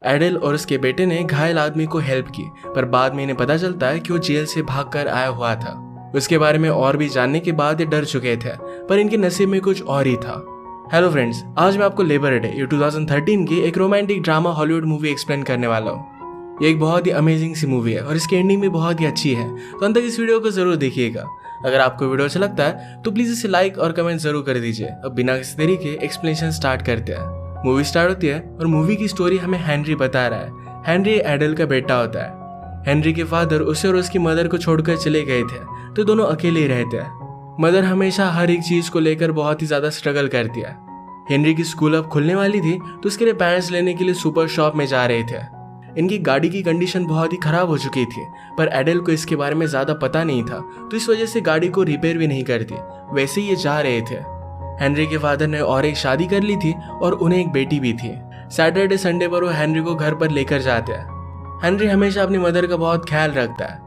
एडल और उसके बेटे ने घायल आदमी को हेल्प की, पर बाद में इन्हें पता चलता है कि वो जेल से भागकर आया हुआ था। उसके बारे में और भी जानने के बाद ये डर चुके थे, पर इनके नसीब में कुछ और ही था। हेलो फ्रेंड्स, आज मैं आपको लेबर डे ये 2013 की एक romantic drama Hollywood movie explain करने वाला हूँ। ये एक बहुत ही अमेजिंग सी मूवी है और इसकी एंडिंग भी बहुत ही अच्छी है, तो अंत तक इस वीडियो को जरूर देखिएगा। अगर आपको वीडियो अच्छा लगता है तो प्लीज इसे लाइक और कमेंट जरूर कर दीजिए। अब बिना किसी तरीके एक्सप्लेनेशन स्टार्ट करते हैं। मूवी स्टार्ट होती है और मूवी की स्टोरी हमें हेनरी बता रहा है। हेनरी एडल का बेटा होता है। हेनरी के फादर उसे और उसकी मदर को छोड़कर चले गए थे, तो दोनों अकेले ही रहते हैं। मदर हमेशा हर एक चीज को लेकर बहुत ही ज्यादा स्ट्रगल करती है। हेनरी की स्कूल अब खुलने वाली थी, तो उसके लिए पैंट्स लेने के लिए सुपर शॉप में जा रहे थे। इनकी गाड़ी की कंडीशन बहुत ही खराब हो चुकी थी, पर एडल को इसके बारे में ज्यादा पता नहीं था, तो इस वजह से गाड़ी को रिपेयर भी नहीं करती। वैसे ही ये जा रहे थे। हेनरी के फादर ने और एक शादी कर ली थी और उन्हें एक बेटी भी थी। सैटरडे संडे पर वो हेनरी को घर पर लेकर जाते हैं। हेनरी हमेशा अपनी मदर का बहुत ख्याल रखता है।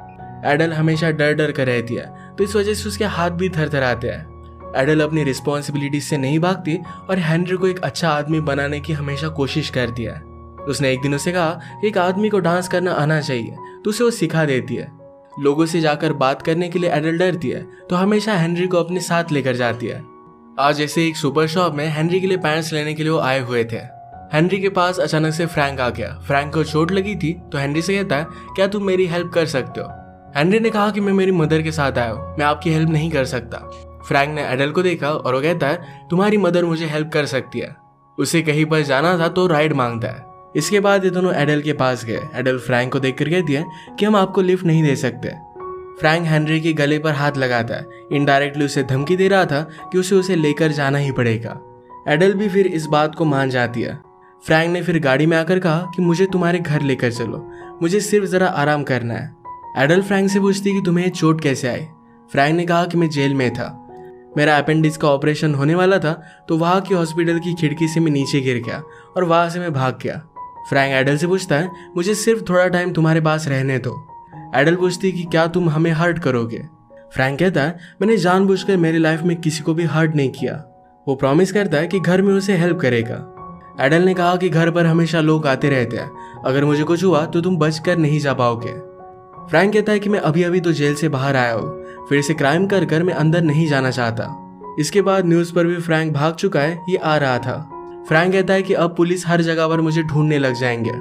एडल हमेशा डर डर कर रहती है, तो इस वजह से उसके हाथ भी थरथराते हैं। एडल अपनी रिस्पॉन्सिबिलिटी से नहीं भागती और हेनरी को एक अच्छा आदमी बनाने की हमेशा कोशिश करती है। उसने एक दिन उसे कहा कि एक आदमी को डांस करना आना चाहिए, तो उसे वो सिखा देती है। लोगों से जाकर बात करने के लिए एडल डरती है, तो हमेशा हेनरी को अपने साथ लेकर जाती है। आज ऐसे एक सुपर शॉप में हेनरी के लिए पैंट्स लेने के लिए वो आए हुए थे। हेनरी के पास अचानक से फ्रैंक आ गया। फ्रैंक को चोट लगी थी, तो हेनरी से कहता है, क्या तुम मेरी हेल्प कर सकते हो? हेनरी ने कहा कि मैं मेरी मदर के साथ आया हूँ, मैं आपकी हेल्प नहीं कर सकता। फ्रैंक ने एडल को देखा और वो कहता है, तुम्हारी मदर मुझे हेल्प कर सकती है। उसे कहीं पर जाना था तो राइड मांगता है। इसके बाद ये दोनों एडल के पास गए। एडल फ्रैंक को देखकर कहती है कि हम आपको लिफ्ट नहीं दे सकते। फ्रैंक हेनरी के गले पर हाथ लगाता है। इनडायरेक्टली उसे धमकी दे रहा था कि उसे लेकर जाना ही पड़ेगा। एडल भी फिर इस बात को मान जाती है। फ्रैंक ने फिर गाड़ी में आकर कहा कि मुझे तुम्हारे घर लेकर चलो, मुझे सिर्फ जरा आराम करना है। एडल फ्रैंक से पूछती कि तुम्हें चोट कैसे आई? फ्रैंक ने कहा कि मैं जेल में था, मेरा अपेंडिक्स का ऑपरेशन होने वाला था, तो वहाँ की हॉस्पिटल की खिड़की से मैं नीचे गिर गया और वहाँ से मैं भाग गया। फ्रैंक एडल से पूछता है, मुझे सिर्फ थोड़ा टाइम तुम्हारे पास रहने दो। एडल पूछती कि क्या तुम हमें हर्ट करोगे? फ्रैंक कहता है, मैंने जानबूझकर मेरी लाइफ में किसी को भी हर्ट नहीं किया। वो प्रॉमिस करता है कि घर में उसे हेल्प करेगा। एडल ने कहा कि घर पर हमेशा लोग आते रहते हैं, अगर मुझे कुछ हुआ तो तुम बचकर नहीं जा पाओगे। फ्रैंक कहता है कि मैं अभी अभी तो जेल से बाहर आया हूँ, फिर से क्राइम कर कर मैं अंदर नहीं जाना चाहता। इसके बाद न्यूज पर भी फ्रैंक भाग चुका है, ये आ रहा था। फ्रैंक कहता है कि अब पुलिस हर जगह पर मुझे ढूंढने लग जाएंगे।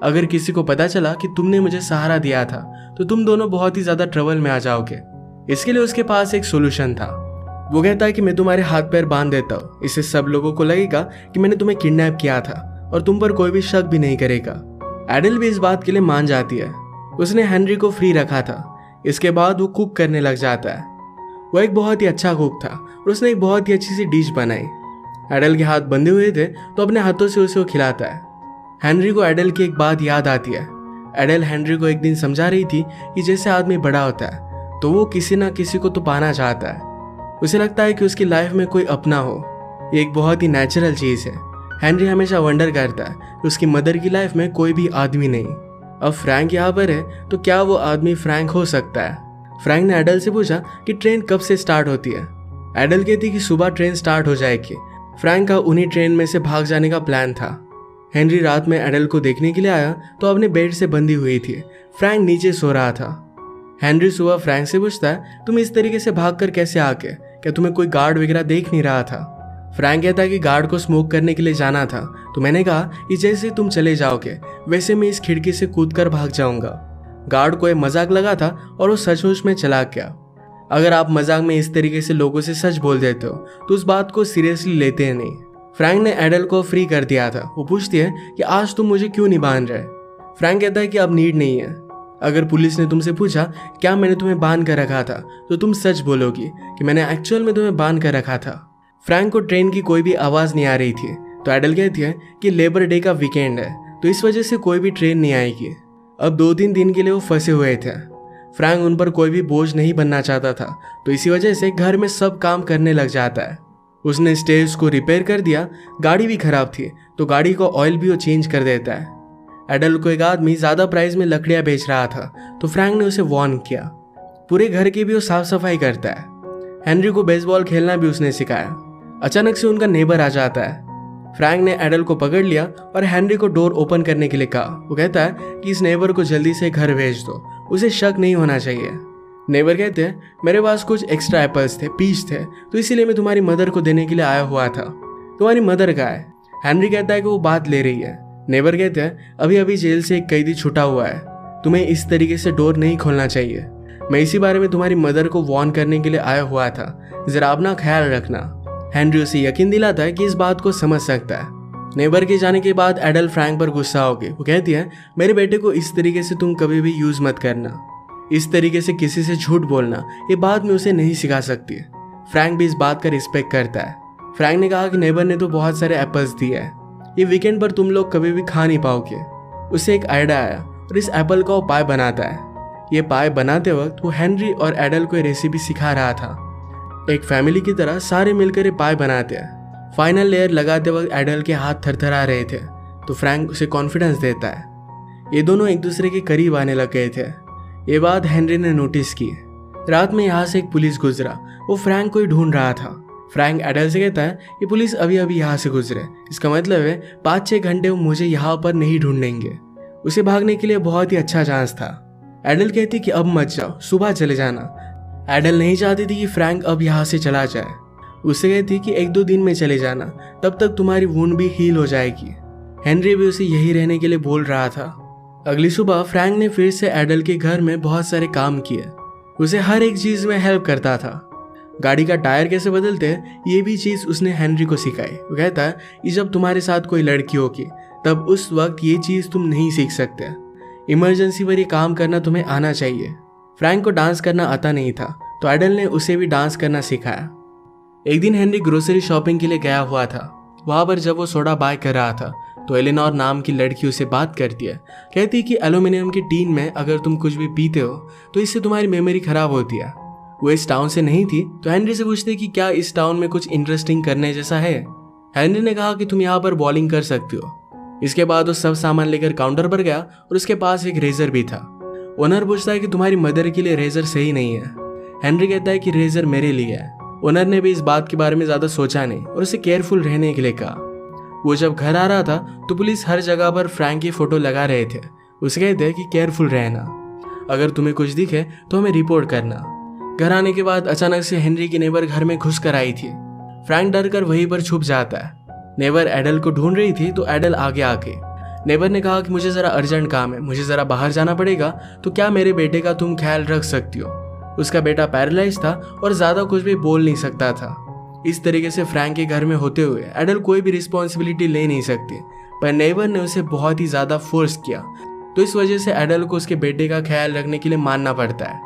अगर किसी को पता चला कि तुमने मुझे सहारा दिया था, तो तुम दोनों बहुत ही ज्यादा ट्रबल में आ जाओगे। इसके लिए उसके पास एक सोल्यूशन था। वो कहता है कि मैं तुम्हारे हाथ पैर बांध देता हूँ, इससे सब लोगों को लगेगा कि मैंने तुम्हें किडनैप किया था और तुम पर कोई भी शक भी नहीं करेगा। एडल भी इस बात के लिए मान जाती है। उसने हेनरी को फ्री रखा था। इसके बाद वो कुक करने लग जाता है। वो एक बहुत ही अच्छा कुक था और उसने एक बहुत ही अच्छी सी डिश बनाई। एडल के हाथ बंधे हुए थे, तो अपने हाथों से उसे वो खिलाता है। हेनरी को एडल की एक बात याद आती है। एडल हेनरी को एक दिन समझा रही थी कि जैसे आदमी बड़ा होता है तो वो किसी ना किसी को तो पाना चाहता है। उसे लगता है कि उसकी लाइफ में कोई अपना हो। ये एक बहुत ही नेचुरल चीज है। हेनरी हमेशा वंडर करता है कि उसकी मदर की लाइफ में कोई भी आदमी नहीं। अब फ्रैंक यहाँ पर है, तो क्या वो आदमी फ्रैंक हो सकता है? फ्रैंक ने एडल से पूछा कि ट्रेन कब से स्टार्ट होती है। एडल कहती कि सुबह ट्रेन स्टार्ट हो जाएगी। फ्रैंक का उन्हीं ट्रेन में से भाग जाने का प्लान था। हेनरी रात में एडल को देखने के लिए आया, तो अपने बेड से बंधी हुई थी। फ्रैंक नीचे सो रहा था। हेनरी सुबह फ्रैंक से पूछता है, तुम इस तरीके से भागकर कैसे आके? क्या तुम्हें कोई गार्ड वगैरह देख नहीं रहा था? फ्रैंक कहता है कि गार्ड को स्मोक करने के लिए जाना था, तो मैंने कहा कि जैसे तुम चले जाओगे वैसे मैं इस खिड़की से कूदकर भाग जाऊंगा। गार्ड को यह मजाक लगा था और वो सचमुच में चला गया। अगर आप मजाक में इस तरीके से लोगों से सच बोल देते हो तो उस बात को सीरियसली लेते हैं नहीं। फ्रैंक ने एडल को फ्री कर दिया था। वो पूछती है कि आज तुम मुझे क्यों नहीं बांध रहे? फ्रैंक कहता है कि अब नीड नहीं है। अगर पुलिस ने तुमसे पूछा क्या मैंने तुम्हें बांध कर रखा था, तो तुम सच बोलोगी कि मैंने एक्चुअल में तुम्हें बांध कर रखा था। फ्रैंक को ट्रेन की कोई भी आवाज नहीं आ रही थी, तो एडल कहती है कि लेबर डे का वीकेंड है, तो इस वजह से कोई भी ट्रेन नहीं आएगी। अब 2-3 दिन के लिए वो फंसे हुए थे। फ्रैंक उन पर कोई भी बोझ नहीं बनना चाहता था, तो इसी वजह से घर में सब काम करने लग जाता है। उसने स्टेयर्स को रिपेयर कर दिया। गाड़ी भी खराब थी, तो गाड़ी को ऑयल भी वो चेंज कर देता है। एडल को एक आदमी ज्यादा प्राइस में लकड़ियां बेच रहा था, तो फ्रैंक ने उसे वार्न किया। पूरे घर की भी वो साफ सफाई करता है। हेनरी को बेसबॉल खेलना भी उसने सिखाया। अचानक से उनका नेबर आ जाता है। फ्रैंक ने एडल को पकड़ लिया और हेनरी को डोर ओपन करने के लिए कहा। वो कहता है कि इस नेबर को जल्दी से घर भेज दो, उसे शक नहीं होना चाहिए। नेबर कहते हैं मेरे पास कुछ एक्स्ट्रा एप्पल्स थे, पीच थे, तो इसीलिए मैं तुम्हारी मदर को देने के लिए आया हुआ था। तुम्हारी मदर कहाँ है? हेनरी कहता है कि वो बात ले रही है। नेबर कहते हैं अभी अभी जेल से एक कैदी छूटा हुआ है, तुम्हें इस तरीके से डोर नहीं खोलना चाहिए। मैं इसी बारे में तुम्हारी मदर को वार्न करने के लिए आया हुआ था, जरा अपना ख्याल रखना। हेनरी उसे यकीन दिलाता है कि इस बात को समझ सकता है। नेबर के जाने के बाद एडल फ्रैंक पर गुस्सा हो गई। वो कहती है मेरे बेटे को इस तरीके से तुम कभी भी यूज मत करना, इस तरीके से किसी से झूठ बोलना, ये बात मैं उसे नहीं सिखा सकती। फ्रैंक भी इस बात का रिस्पेक्ट करता है। फ्रैंक ने कहा कि नेबर ने तो बहुत सारे एप्पल्स दिए हैं, ये वीकेंड पर तुम लोग कभी भी खा नहीं पाओगे। उसे एक आइडिया आया और इस एप्पल का वो पाई बनाता है। ये पाई बनाते वक्त वो हेनरी और एडल को ये रेसिपी सिखा रहा था। एक फैमिली की तरह सारे मिलकर ये पाई बनाते हैं। फाइनल लेयर लगाते वक्त एडल के हाथ थरथरा रहे थे, तो फ्रैंक उसे कॉन्फिडेंस देता है। ये दोनों एक दूसरे के करीब आने लग गए थे। ये बात हेनरी ने नोटिस की। रात में यहाँ से एक पुलिस गुजरा, वो फ्रैंक को ही ढूंढ रहा था। फ्रैंक एडल से कहता है ये पुलिस अभी अभी यहाँ से गुजरे, इसका मतलब है 5-6 घंटे वो मुझे यहाँ पर नहीं ढूंढेंगे। उसे भागने के लिए बहुत ही अच्छा चांस था। एडल कहती कि अब मत जाओ, सुबह चले जाना। एडल नहीं चाहती थी कि फ्रैंक अब यहाँ से चला जाए। उसे कहती कि 1-2 दिन में चले जाना, तब तक तुम्हारी वुंड भी हील हो जाएगी। हेनरी भी उसे यही रहने के लिए बोल रहा था। अगली सुबह फ्रैंक ने फिर से एडल के घर में बहुत सारे काम किए। उसे हर एक चीज में हेल्प करता था। गाड़ी का टायर कैसे बदलते हैं ये भी चीज उसने हेनरी को सिखाई। वो कहता है कि जब तुम्हारे साथ कोई लड़की होगी तब उस वक्त ये चीज तुम नहीं सीख सकते। इमरजेंसी पर ये काम करना तुम्हें आना चाहिए। फ्रैंक को डांस करना आता नहीं था, तो एडल ने उसे भी डांस करना सिखाया। एक दिन हेनरी ग्रोसरी शॉपिंग के लिए गया हुआ था। वहां पर जब वो सोडा बाय कर रहा था तो एलेनोर नाम की लड़की उसे बात करती है। कहती कि एल्यूमिनियम की टीन में अगर तुम कुछ भी पीते हो तो इससे तुम्हारी मेमोरी खराब होती है। वो इस टाउन से नहीं थी, तो हेनरी से पूछते कि क्या इस टाउन में कुछ इंटरेस्टिंग करने जैसा है। हेनरी ने कहा कि तुम यहाँ पर बॉलिंग कर सकती हो। इसके बाद वो सब सामान लेकर काउंटर पर गया और उसके पास एक रेजर भी था। ओनर पूछता है कि तुम्हारी मदर के लिए रेजर सही नहीं है। हेनरी कहता है कि रेजर मेरे लिए है। ओनर ने भी इस बात के बारे में ज्यादा सोचा नहीं और उसे केयरफुल रहने के लिए कहा। वो जब घर आ रहा था तो पुलिस हर जगह पर फ्रैंक की फोटो लगा रहे थे। उसे कहते कि केयरफुल रहना, अगर तुम्हें कुछ दिखे तो हमें रिपोर्ट करना। घर आने के बाद अचानक से हेनरी की नेबर घर में घुस कर आई थी। फ्रैंक डर कर वहीं पर छुप जाता है। नेबर एडल को ढूंढ रही थी तो एडल आगे आके नेबर ने कहा कि मुझे जरा अर्जेंट काम है, मुझे जरा बाहर जाना पड़ेगा, तो क्या मेरे बेटे का तुम ख्याल रख सकती हो। उसका बेटा पैरालाइज था और ज्यादा कुछ भी बोल नहीं सकता था। इस तरीके से फ्रैंक के घर में होते हुए एडल कोई भी रिस्पॉन्सिबिलिटी ले नहीं सकती, पर नेबर ने उसे बहुत ही ज्यादा फोर्स किया, तो इस वजह से एडल को उसके बेटे का ख्याल रखने के लिए मानना पड़ता है।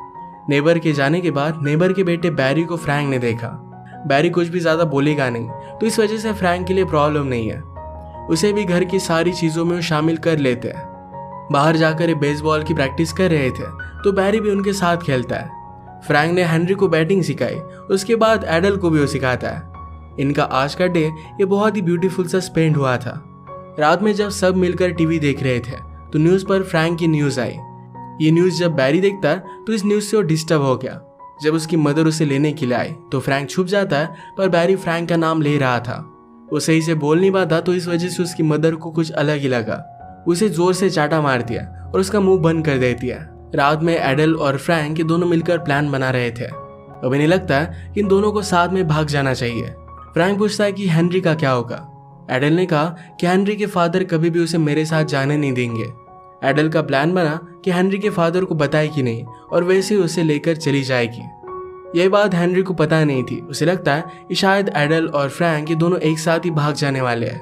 नेबर के जाने के बाद नेबर के बेटे बैरी को फ्रैंक ने देखा। बैरी कुछ भी ज्यादा बोलेगा नहीं, तो इस वजह से फ्रैंक के लिए प्रॉब्लम नहीं है। उसे भी घर की सारी चीजों में शामिल कर लेते हैं। बाहर जाकर बेसबॉल की प्रैक्टिस कर रहे थे तो बैरी भी उनके साथ खेलता है। फ्रैंक ने हेनरी को बैटिंग सिखाई, उसके बाद एडल को भी वो सिखाता है। इनका आज का डे ये बहुत ही ब्यूटीफुल सा स्पेंड हुआ था। रात में जब सब मिलकर टीवी देख रहे थे तो न्यूज पर फ्रैंक की न्यूज आई। ये न्यूज जब बैरी देखता तो इस न्यूज से वो डिस्टर्ब हो गया। जब उसकी मदर उसे लेने के लिए आई तो फ्रैंक छुप जाता है, पर बैरी फ्रैंक का नाम ले रहा था। वो सही से बोल नहीं पाता, तो इस वजह से उसकी मदर को कुछ अलग ही लगा। उसे जोर से चाटा मार दिया और उसका मुंह बंद कर देती है। रात में एडल और फ्रैंक ये दोनों मिलकर प्लान बना रहे थे। अभी नहीं लगता है कि इन दोनों को साथ में भाग जाना चाहिए। फ्रैंक पूछता है कि हेनरी का क्या होगा। एडल ने कहा कि हेनरी के फादर कभी भी उसे मेरे साथ जाने नहीं देंगे। एडल का प्लान बना कि हेनरी के फादर को बताएगी नहीं और वैसे ही उसे लेकर चली जाएगी। यह बात हेनरी को पता नहीं थी। उसे लगता है कि शायद एडल और फ्रैंक ये दोनों एक साथ ही भाग जाने वाले हैं,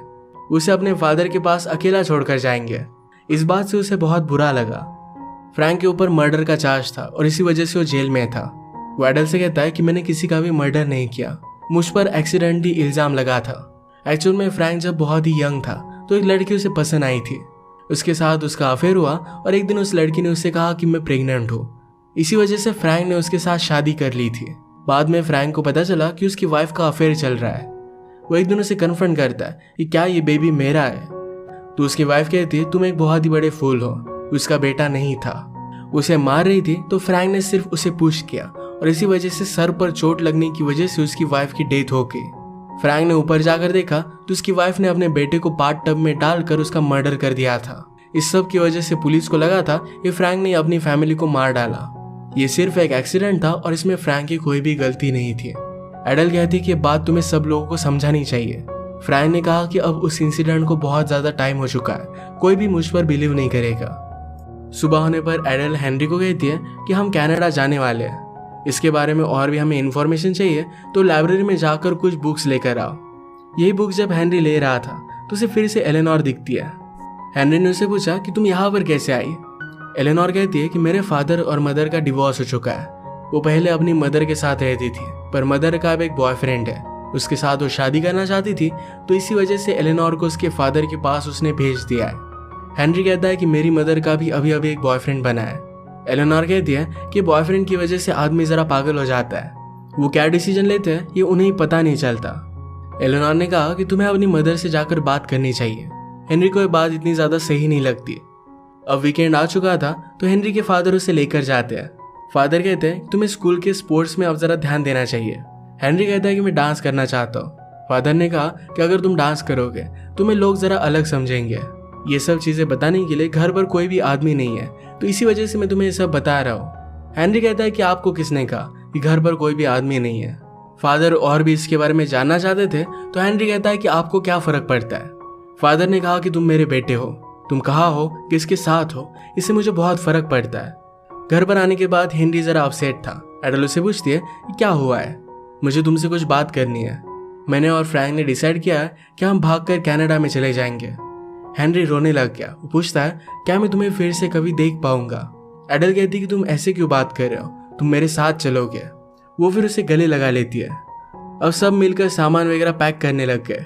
उसे अपने फादर के पास अकेला छोड़कर जाएंगे। इस बात से उसे बहुत बुरा लगा। फ्रैंक के ऊपर मर्डर का चार्ज था और इसी वजह से वो जेल में था। वो एडल से कहता है कि मैंने किसी का भी मर्डर नहीं किया, मुझ पर एक्सीडेंटली इल्जाम लगा था। एक्चुअल में फ्रैंक जब बहुत ही यंग था तो एक लड़की उसे पसंद आई थी। उसके साथ उसका अफेयर हुआ और एक दिन उस लड़की ने उससे कहा कि मैं प्रेग्नेंट हूँ। इसी वजह से फ्रैंक ने उसके साथ शादी कर ली थी। बाद में फ्रैंक को पता चला कि उसकी वाइफ का अफेयर चल रहा है। वो एक दिन उसे कन्फ्रंट करता है कि क्या ये बेबी मेरा है। तो उसकी वाइफ कहती है तुम एक बहुत ही बड़े फूल हो, उसका बेटा नहीं था। उसे मार रही थी तो फ्रैंक ने सिर्फ उसे पुश किया और इसी वजह से सर पर चोट लगने की वजह से उसकी वाइफ की डेथ हो गई। फ्रैंक ने ऊपर जाकर देखा तो उसकी वाइफ ने अपने बेटे को बाथ टब में डालकर उसका मर्डर कर दिया था। इस सब की वजह से पुलिस को लगा था कि फ्रैंक ने अपनी फैमिली को मार डाला। ये सिर्फ एक एक्सीडेंट था और इसमें फ्रैंक की कोई भी गलती नहीं थी। एडल कहती कि ये बात तुम्हें सब लोगों को समझानी चाहिए। फ्रैंक ने कहा कि अब उस इंसिडेंट को बहुत ज्यादा टाइम हो चुका है, कोई भी मुझ पर बिलीव नहीं करेगा। सुबह होने पर एडल हेनरी को कहती है कि हम कनाडा जाने वाले हैं, इसके बारे में और भी हमें इन्फॉर्मेशन चाहिए तो लाइब्रेरी में जाकर कुछ बुक्स लेकर आओ। यही बुक जब हेनरी ले रहा था तो उसे फिर से एलेनोर दिखती है। हेनरी ने उसे पूछा कि तुम यहाँ पर कैसे आई। एलेनोर कहती है कि मेरे फादर और मदर का डिवोर्स हो चुका है। वो पहले अपनी मदर के साथ रहती थी, पर मदर का अब एक बॉयफ्रेंड है, उसके साथ वो शादी करना चाहती थी, तो इसी वजह से एलेनोर को उसके फादर के पास उसने भेज दिया है। हेनरी कहता है कि मेरी मदर का भी अभी एक बॉयफ्रेंड बना है। एलेनोर कहती है कि बॉयफ्रेंड की वजह से आदमी जरा पागल हो जाता है, वो क्या डिसीजन लेते हैं ये उन्हें पता नहीं चलता। एलेनोर ने कहा कि तुम्हें अपनी मदर से जाकर बात करनी चाहिए। हेनरी को ये बात इतनी ज्यादा सही नहीं लगती। अब वीकेंड आ चुका था तो हेनरी के फादर उसे लेकर जाते हैं। फादर कहते हैं तुम्हें स्कूल के स्पोर्ट्स में अब जरा ध्यान देना चाहिए। हेनरी कहता है कि मैं डांस करना चाहता हूँ। फादर ने कहा कि अगर तुम डांस करोगे तुम्हें लोग जरा अलग समझेंगे। ये सब चीजें बताने के लिए घर पर कोई भी आदमी नहीं है, तो इसी वजह से मैं तुम्हें ये सब बता रहा हूँ। हेनरी कहता है कि आपको किसने कहा कि घर पर कोई भी आदमी नहीं है। फादर और भी इसके बारे में जानना चाहते थे तो हेनरी कहता है कि आपको क्या फर्क पड़ता है। फादर ने कहा कि तुम मेरे बेटे हो, तुम कहाँ हो, किसके साथ हो, इससे मुझे बहुत फर्क पड़ता है। घर पर आने के बाद हेनरी जरा अपसेट था। एडल उसे पूछती है कि क्या हुआ है। मुझे तुमसे कुछ बात करनी है। मैंने और फ्रैंक ने डिसाइड किया है कि हम भागकर कनाडा में चले जाएंगे। हेनरी रोने लग गया। वो पूछता है क्या मैं तुम्हें फिर से कभी देख पाऊंगा। एडल कहती है कि तुम ऐसे क्यों बात कर रहे हो, तुम मेरे साथ चलोगे। वो फिर उसे गले लगा लेती है। अब सब मिलकर सामान वगैरह पैक करने लग गए।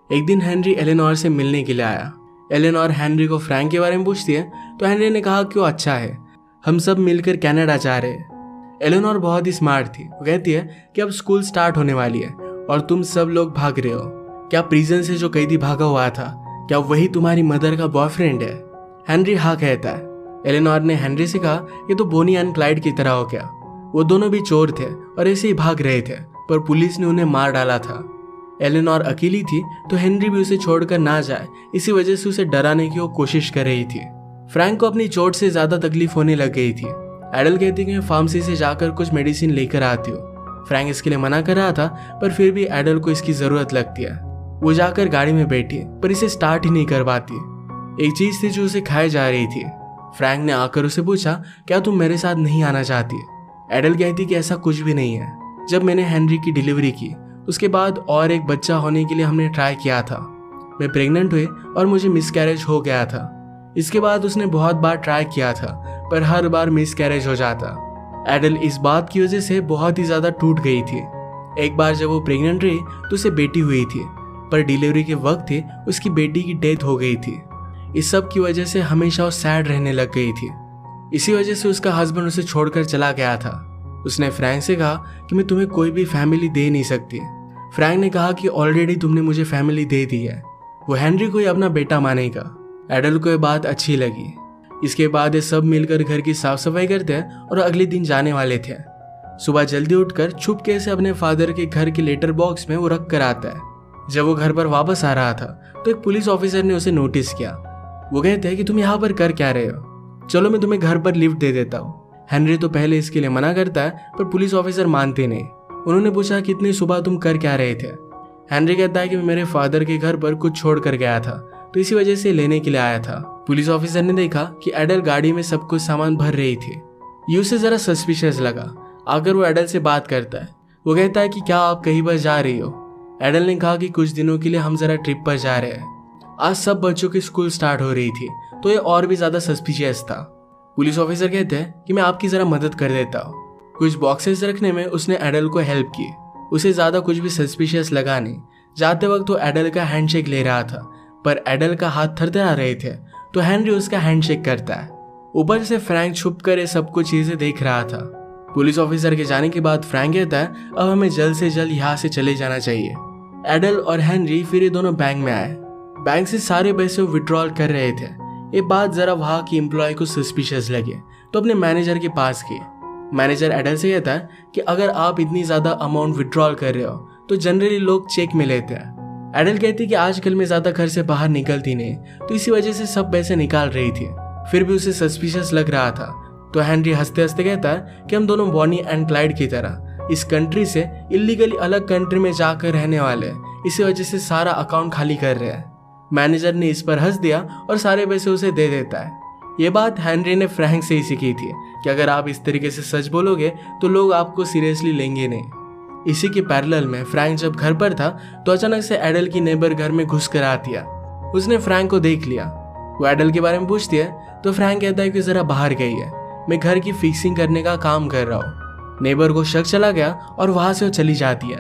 एक दिन हेनरी एलेनोर से मिलने के लिए आया। एलेनोर हेनरी को फ्रैंक के बारे में पूछती है तो हेनरी ने कहा कि वो अच्छा है, हम सब मिलकर कनाडा जा रहे हैं। एलेनोर बहुत ही स्मार्ट थी। वो कहती है कि अब स्कूल स्टार्ट होने वाली है और तुम सब लोग भाग रहे हो। क्या प्रिजन से जो कैदी भागा हुआ था, क्या वही तुम्हारी मदर का बॉयफ्रेंड है। हेनरी हाँ कहता है। एलेनोर ने हेनरी से कहा ये तो बोनी एंड क्लाइड की तरह हो गया, वो दोनों भी चोर थे और ऐसे ही भाग रहे थे, पर पुलिस ने उन्हें मार डाला था। एलेनोर अकेली थी तो हेनरी भी उसे छोड़कर ना जाए, इसी वजह से उसे डराने की वो कोशिश कर रही थी। फ्रैंक को अपनी चोट से ज्यादा तकलीफ होने लग गई थी। एडल कहती कि मैं फार्मेसी से जाकर कुछ मेडिसिन लेकर आती हूँ। फ्रैंक इसके लिए मना कर रहा था, पर फिर भी एडल को इसकी जरूरत लगती है। वो जाकर गाड़ी में बैठी पर इसे स्टार्ट ही नहीं कर पाती। एक चीज थी जो उसे खाए जा रही थी। फ्रैंक ने आकर उसे पूछा क्या तुम मेरे साथ नहीं आना चाहती। एडल कहती कि ऐसा कुछ भी नहीं है। जब मैंने हेनरी की डिलीवरी की उसके बाद और एक बच्चा होने के लिए हमने ट्राई किया था। मैं प्रेग्नेंट हुई और मुझे मिसकैरेज हो गया था। इसके बाद उसने बहुत बार ट्राई किया था पर हर बार मिसकैरेज हो जाता। एडल इस बात की वजह से बहुत ही ज्यादा टूट गई थी। एक बार जब वो प्रेग्नेंट रही तो उसे बेटी हुई थी, पर डिलीवरी के वक्त ही उसकी बेटी की डेथ हो गई थी। इस सब की वजह से हमेशा वो सैड रहने लग गई थी। इसी वजह से उसका हस्बैंड उसे छोड़कर चला गया था। उसने फ्रैंक से कहा कि मैं तुम्हें कोई भी फैमिली दे नहीं सकती। फ्रैंक ने कहा कि ऑलरेडी तुमने मुझे फैमिली दे दी है। वो हेनरी को ही अपना बेटा मानेगा। एडल को ये बात अच्छी लगी। इसके बाद ये सब मिलकर घर की साफ सफाई करते हैं और अगले दिन जाने वाले थे। सुबह जल्दी उठकर छुपके से अपने फादर के घर के लेटर बॉक्स में वो रख कर आता है। जब वो घर पर वापस आ रहा था तो एक पुलिस ऑफिसर ने उसे नोटिस किया। वो कहते हैं कि तुम यहाँ पर कर क्या रहे हो, चलो मैं तुम्हें घर पर लिफ्ट दे देता हूँ। हेनरी तो पहले इसके लिए मना करता है, पर पुलिस ऑफिसर मानते नहीं। उन्होंने पूछा कि इतनी सुबह तुम कर क्या रहे थे। हेनरी कहता है कि मैं मेरे फादर के घर पर कुछ छोड़ कर गया था, तो इसी वजह से लेने के लिए आया था। पुलिस ऑफिसर ने देखा कि एडल गाड़ी में सब कुछ सामान भर रही थी। ये उसे जरा सस्पिशियस लगा। आकर वो एडल से बात करता है। वो कहता है कि क्या आप कहीं पर जा रही हो। एडल ने कहा कि कुछ दिनों के लिए हम जरा ट्रिप पर जा रहे हैं। आज सब बच्चों की स्कूल स्टार्ट हो रही थी, तो ये और भी ज्यादा सस्पिशियस था। पुलिस ऑफिसर कहते हैं कि मैं आपकी जरा मदद कर देता हूँ। कुछ बॉक्सेस रखने में उसने एडल को हेल्प की। उसे ज्यादा कुछ भी सस्पिशियस लगा नहीं। जाते वक्त वो एडल का हैंडशेक ले रहा था, पर एडल का हाथ थरथरा रहे थे, तो हेनरी उसका हैंडशेक करता है। ऊपर से फ्रैंक छुप कर ये सब कुछ चीजें देख रहा था। पुलिस ऑफिसर के जाने के बाद फ्रैंक कहता है अब हमें जल्द से जल्द यहाँ से चले जाना चाहिए। एडल और हेनरी फिर ये दोनों बैंक में आए। बैंक से सारे पैसे विड्रॉल कर रहे थे। ये बात जरा वहां की एम्प्लॉय को सस्पिशियस लगे, तो अपने मैनेजर के पास गए। मैनेजर एडल से कहता है कि अगर आप इतनी ज्यादा अमाउंट विड्रॉल कर रहे हो तो जनरली लोग चेक में लेते हैं। एडल कहती कि आजकल मैं ज्यादा घर से बाहर निकलती नहीं, तो इसी वजह से सब पैसे निकाल रही थी। फिर भी उसे सस्पिशियस लग रहा था। तो हेनरी हंसते हंसते कहता है कि हम दोनों बॉनी एंड क्लाइड की तरह इस कंट्री से इलीगली अलग कंट्री में जाकर रहने वाले हैं, इसी वजह से सारा अकाउंट खाली कर रहे हैं। मैनेजर ने इस पर हंस दिया और सारे पैसे उसे दे देता है। ये बात हेनरी ने फ्रैंक से ही सीखी थी कि अगर आप इस तरीके से सच बोलोगे तो लोग आपको सीरियसली लेंगे नहीं। इसी के पैरेलल में फ्रैंक जब घर पर था तो अचानक से एडल की नेबर घर में घुस कर आती है। उसने फ्रैंक को देख लिया। वो एडल के बारे में पूछती है तो फ्रैंक कहता है कि जरा बाहर गई है, मैं घर की फिक्सिंग करने का काम कर रहा हूँ। नेबर को शक चला गया और वहां से वो चली जाती है।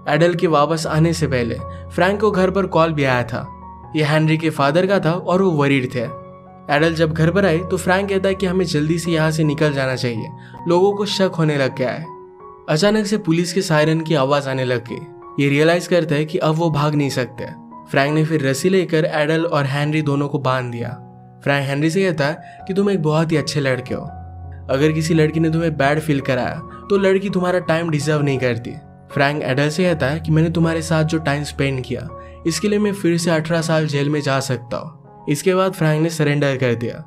एडल के वापस आने से पहले फ्रैंक को घर पर कॉल भी आया था। यह हेनरी के फादर का था और वो वरीड थे। एडल जब घर पर आई तो फ्रैंक कहता है कि हमें जल्दी से यहाँ से निकल जाना चाहिए, लोगों को शक होने लग गया है। अचानक से पुलिस के सायरन की आवाज आने लग गई। ये रियलाइज करते हैं कि अब वो भाग नहीं सकते। फ्रैंक ने फिर रस्सी लेकर एडल और हेनरी दोनों को बांध दिया। फ्रैंक हेनरी से कहता है कि तुम एक बहुत ही अच्छे लड़के हो। अगर किसी लड़की ने तुम्हें बैड फील कराया तो लड़की तुम्हारा टाइम डिजर्व नहीं करती। फ्रैंक एडल से कहता है कि मैंने तुम्हारे साथ जो टाइम स्पेंड किया इसके लिए मैं फिर से 18 साल जेल में जा सकता हूँ। इसके बाद फ्रैंक ने सरेंडर कर दिया।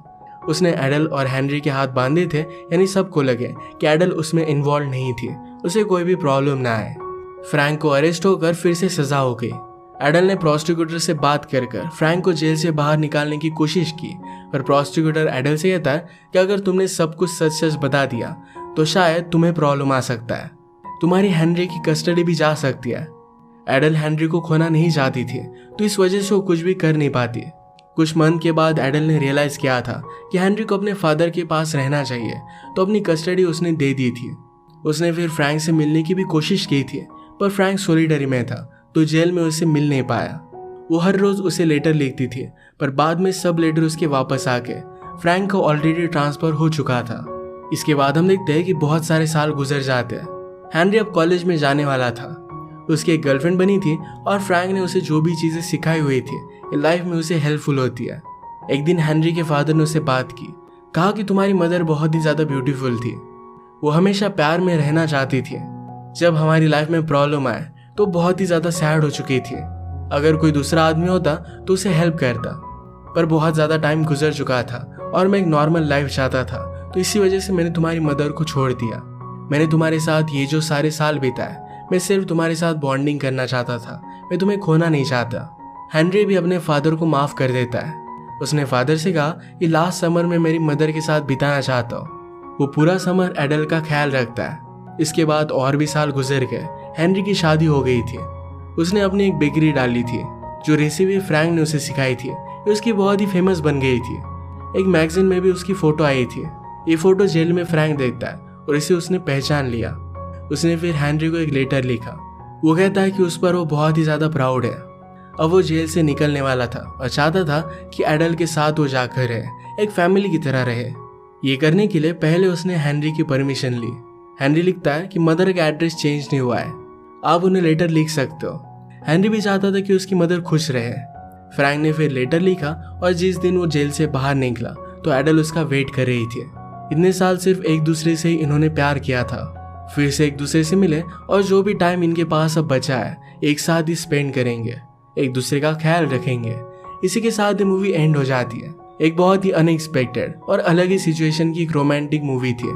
उसने एडल और हेनरी के हाथ बांधे थे, यानी सबको लगे कि एडल उसमें इन्वॉल्व नहीं थी, उसे कोई भी प्रॉब्लम ना आए। फ्रैंक को अरेस्ट होकर फिर से सजा हो गई। एडल ने प्रोस्टिक्यूटर से बात कर फ्रैंक को जेल से बाहर निकालने की कोशिश की, पर प्रोस्टिक्यूटर एडल से कहता है कि अगर तुमने सब कुछ सच सच बता दिया तो शायद तुम्हें प्रॉब्लम आ सकता है, तुम्हारी हेनरी की कस्टडी भी जा सकती है। एडल हेनरी को खोना नहीं चाहती थी, तो इस वजह से वो कुछ भी कर नहीं पाती। कुछ मंथ के बाद एडल ने रियलाइज किया था कि हेनरी को अपने फादर के पास रहना चाहिए, तो अपनी कस्टडी उसने दे दी थी। उसने फिर फ्रैंक से मिलने की भी कोशिश की थी, पर फ्रैंक सॉलिडरी में था तो जेल में उसे मिल नहीं पाया। वो हर रोज उसे लेटर लिखती थी, पर बाद में सब लेटर उसके वापस आके फ्रैंक को ऑलरेडी ट्रांसफर हो चुका था। इसके बाद हम देखते हैं कि बहुत सारे साल गुजर जाते हैं। हेनरी अब कॉलेज में जाने वाला था। उसकी एक गर्लफ्रेंड बनी थी और फ्रैंक ने उसे जो भी चीजें सिखाई हुई थी लाइफ में उसे हेल्पफुल होती है। एक दिन हेनरी के फादर ने उसे बात की, कहा कि तुम्हारी मदर बहुत ही ज्यादा ब्यूटीफुल थी, वो हमेशा प्यार में रहना चाहती थी। जब हमारी लाइफ में प्रॉब्लम आए तो बहुत ही ज्यादा सैड हो चुकी थी। अगर कोई दूसरा आदमी होता तो उसे हेल्प करता, पर बहुत ज्यादा टाइम गुजर चुका था और मैं एक नॉर्मल लाइफ चाहता था, तो इसी वजह से मैंने तुम्हारी मदर को छोड़ दिया। मैंने तुम्हारे साथ ये जो सारे साल बिताए, मैं सिर्फ तुम्हारे साथ बॉन्डिंग करना चाहता था, मैं तुम्हें खोना नहीं चाहता। हेनरी भी अपने फादर को माफ कर देता है। उसने फादर से कहा कि लास्ट समर में मेरी मदर के साथ बिताना चाहता हूँ। वो पूरा समर एडल का ख्याल रखता है। इसके बाद और भी साल गुजर गए। हेनरी की शादी हो गई थी। उसने अपनी एक बेकरी डाली थी, जो रेसिपी फ्रैंक ने उसे सिखाई थी उसकी बहुत ही फेमस बन गई थी। एक मैगजीन में भी उसकी फोटो आई थी। ये फोटो जेल में फ्रैंक देखता है और इसे उसने पहचान लिया। उसने फिर हेनरी को एक लेटर लिखा। वो कहता है कि उस पर वो बहुत ही ज्यादा प्राउड है। अब वो जेल से निकलने वाला था और चाहता था कि एडल के साथ वो जाकर रहे, एक फैमिली की तरह रहे। ये करने के लिए पहले उसने हेनरी की परमिशन ली। हेनरी लिखता है कि मदर का एड्रेस चेंज नहीं हुआ है, आप उन्हें लेटर लिख सकते हो। हेनरी भी चाहता था कि उसकी मदर खुश रहे। फ्रैंक ने फिर लेटर लिखा और जिस दिन वो जेल से बाहर निकला तो एडल उसका वेट कर रही थी। इतने साल सिर्फ एक दूसरे से इन्होंने प्यार किया था, फिर से एक दूसरे से मिले और जो भी टाइम इनके पास अब बचा है एक साथ ही स्पेंड करेंगे, एक दूसरे का ख्याल रखेंगे। इसी के साथ ये मूवी एंड हो जाती है। एक बहुत ही अनएक्सपेक्टेड और अलग ही सिचुएशन की एक रोमांटिक मूवी थी।